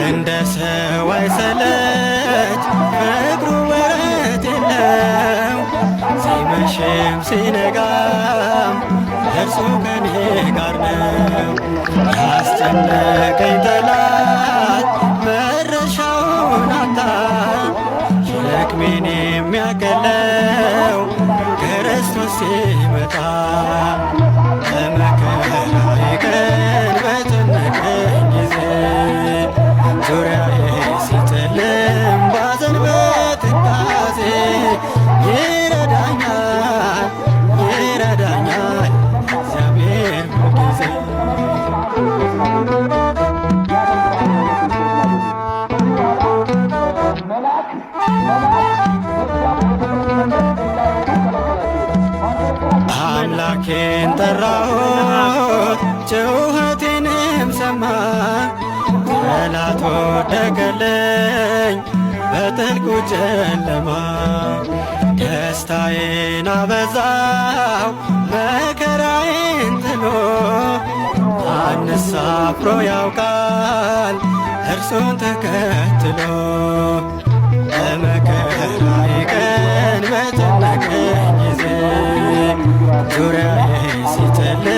እንደ ሰው አይሰለች ፍቅሩ ወረት የለው ሲመሽም ሲነጋም እርሱ ከኔ ጋር ነው። ያስጨነቀኝ ጠላት መድረሻውን አጣ ሸክሜን የሚያቀለው ክርስቶስ ሲመጣ በመከራዬ ቀን በጨነቀኝ ጊዜ ዙሪያዬ ሲጨልም ባዘን በትካዜ ይረዳኛል ይረዳኛል እግዚአብሔር ሁልጊዜ። አምላኬን ጠራሁት ጩኸቴንም ሰማ ጠላት ወደቀልኝ በጥልቁ ጨለማ ደስታዬን አበዛው መከራዬን ጥሎ አነሳፍሮ ያውቃል እርሱን ተከትሎ በመከራዬ ቀን በጨነቀኝ ጊዜ ዙሪያዬ ሲጨልም